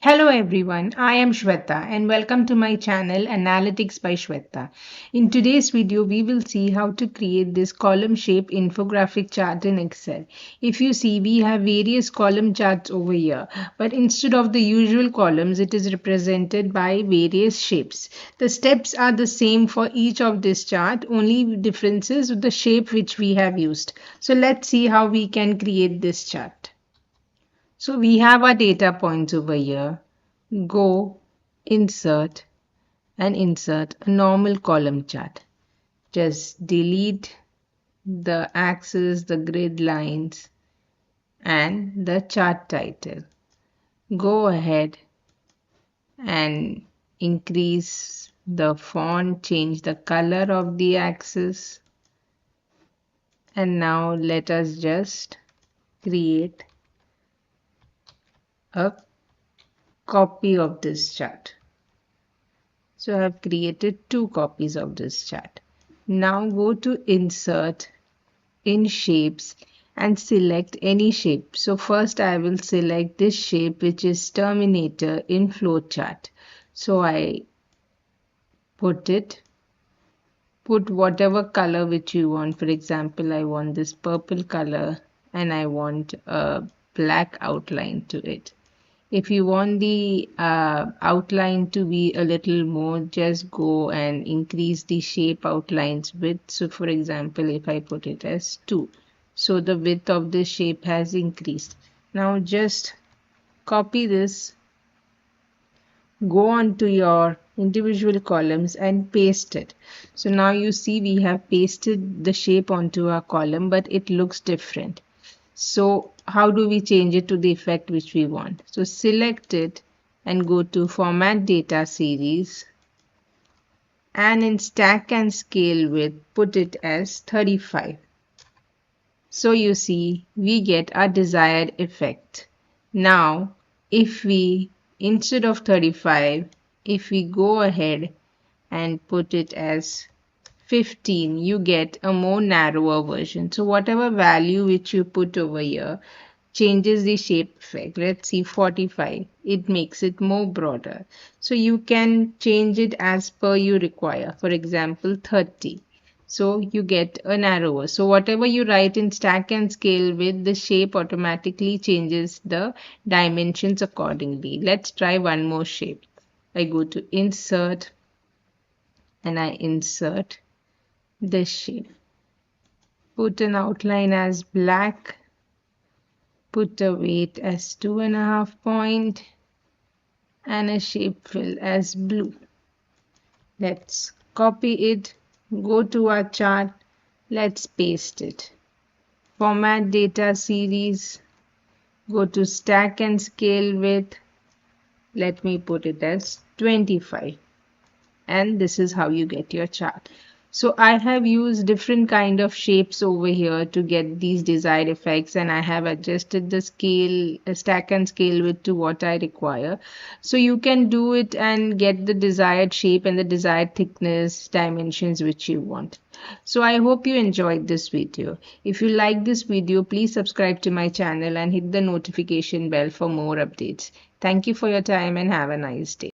Hello everyone, I am Shweta and welcome to my channel Analytics by Shweta. In today's video, we will see how to create this column shape infographic chart in Excel. If you see, we have various column charts over here, but instead of the usual columns, it is represented by various shapes. The steps are the same for each of this chart, only differences with the shape which we have used. So let's see how we can create this chart. So we have our data points over here. Go, insert and insert a normal column chart. Just delete the axis, the grid lines and the chart title. Go ahead and increase the font, change the color of the axis. And now let us just create a copy of this chart. So I have created two copies of this chart. Now go to insert in shapes and select any shape. So first I will select this shape which is Terminator in flowchart. So I put whatever color which you want. For example, I want this purple color and I want a black outline to it. If you want the outline to be a little more, just go and increase the shape outlines width. So for example, if I put it as 2, so the width of the shape has increased. Now just copy this, go on to your individual columns and paste it. So now you see we have pasted the shape onto our column, but it looks different. So how do we change it to the effect which we want? So select it and go to Format Data Series and in Stack and Scale Width put it as 35. So you see we get our desired effect. Now if we, instead of 35, if we go ahead and put it as 15, you get a more narrower version. So whatever value which you put over here changes the shape effect. Let's see 45, it makes it more broader. So you can change it as per you require. For example, 30. So you get a narrower. So whatever you write in stack and scale with, the shape automatically changes the dimensions accordingly. Let's try one more shape. I go to insert and I insert this shape. Put an outline as black, put a weight as 2.5 point and a shape fill as blue. Let's copy it, go to our chart, let's paste it. Format Data Series, go to Stack and Scale Width, let me put it as 25. And this is how you get your chart. So I have used different kind of shapes over here to get these desired effects, and I have adjusted the scale, stack and scale width to what I require. So you can do it and get the desired shape and the desired thickness dimensions which you want. So I hope you enjoyed this video. If you like this video, please subscribe to my channel and hit the notification bell for more updates. Thank you for your time and have a nice day.